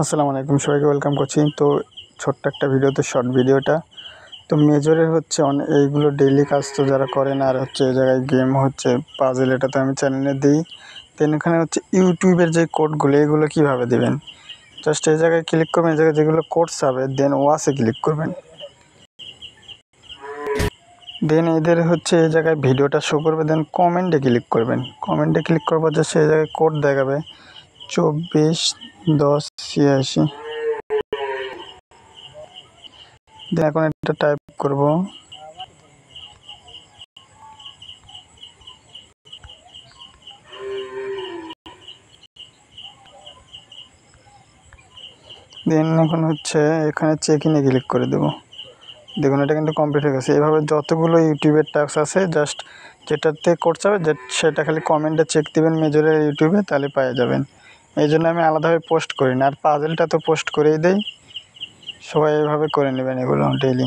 আসসালামু আলাইকুম, সবাইকে ওয়েলকাম করছি। তো ছোট্ট একটা ভিডিওতে শর্ট ভিডিওটা তো মেজরের হচ্ছে এইগুলো ডেইলি কাজ তো যারা করেন, আর হচ্ছে এই জায়গায় গেম হচ্ছে পাজেল, এটা তো আমি চ্যানেলে দিই। দেন এখানে হচ্ছে ইউটিউবের যে কোডগুলো এগুলো কীভাবে দেবেন, জাস্ট এই জায়গায় ক্লিক করবেন, এই জায়গায় যেগুলো কোডস হবে দেন ওয়াসে ক্লিক করবেন। দেন এদের হচ্ছে এই জায়গায় ভিডিওটা শো করবে, দেন কমেন্টে ক্লিক করবেন। কমেন্টে ক্লিক করবো যে সেই জায়গায় কোড দেখাবে 241086। দেন এখন এটা টাইপ করব। দেন এখন হচ্ছে এখানে চেক ইনে ক্লিক করে দেবো। দেখুন এটা কিন্তু কমপ্লিট হয়ে গেছে। এভাবে যতগুলো ইউটিউবের টাস্ক আছে জাস্ট যেটাতে করতে হবে সেটা খালি কমেন্টে চেক দিবেন মেজরের ইউটিউবে, তাহলে পেয়ে যাবেন। এই জন্য আমি আলাদাভাবে পোস্ট করি না, আর পাজেলটা তো পোস্ট করেই দেই। সবাই এভাবে করে নেবেন এগুলো ডেইলি।